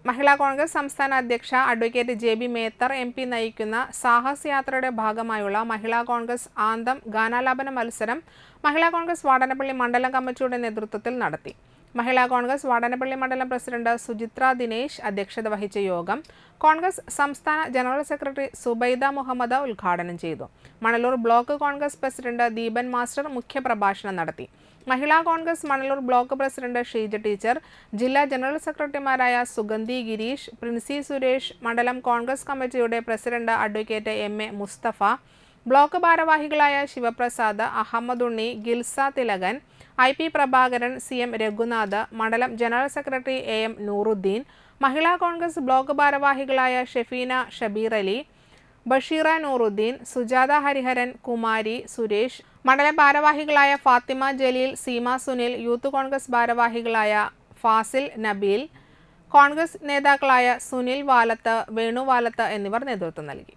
മഹിളാ കോൺഗ്രസ് സംസ്ഥാന അധ്യക്ഷ advocate JB Mather MP നയിക്കുന്ന സാഹസ് യാത്രയുടെ ഭാഗമായുള്ള മഹിളാ കോൺഗ്രസ് ആന്തം ഗാനാലാപന മത്സരം മഹിളാ കോൺഗ്രസ് വാടനപ്പള്ളി മണ്ഡലം കമ്മിറ്റിയുടെ നേതൃത്വത്തിൽ നടത്തി. മഹിളാ കോൺഗ്രസ് വാടനപ്പള്ളി മണ്ഡലം പ്രസിഡന്റ് സുചിത്ര ദിനേശ് അധ്യക്ഷത വഹിച്ച യോഗം കോൺഗ്രസ് സംസ്ഥാന ജനറൽ സെക്രട്ടറി സുബൈദ മുഹമ്മദ് ഉദ്ഘാടനം ചെയ്തു. Manalur block Congress president Deepan master മുഖ്യപ്രഭാഷണം നടത്തി. Mahila Congress Manalur block president Sheeja teacher, ജില്ലാ ജനറൽ സെക്രട്ടറിമാരായ സുഗന്ധി ഗിരീഷ്, പ്രിൻസി സുരേഷ്, മണ്ഡലം കോൺഗ്രസ് കമ്മിറ്റിയുടെ president advocate MA Mustafa, block ഭാരവാഹികളായ ശിവപ്രസാദ്, അഹമ്മദുണ്ണി, ഗിൽസ തിലകൻ, IP പ്രഭാകരൻ, CM രഘുനാഥ്, മണ്ഡലം general secretary AM Nooruddin, Mahila Congress block ഭാരവാഹികളായ ഷെഫീന ഷബീർ അലി, ബഷീറ നൂറുദ്ദീൻ, സുജാത ഹരിഹരൻ, കുമാരി സുരേഷ്, മണ്ഡലം ഭാരവാഹികളായ ഫാത്തിമ ജലീൽ, സീമ സുനിൽ, യൂത്ത് കോൺഗ്രസ് ഭാരവാഹികളായ ഫാസിൽ നബീൽ, കോൺഗ്രസ് നേതാക്കളായ സുനിൽ വാലത്ത്, വേണു വാലത്ത് എന്നിവർ നേതൃത്വം നൽകി.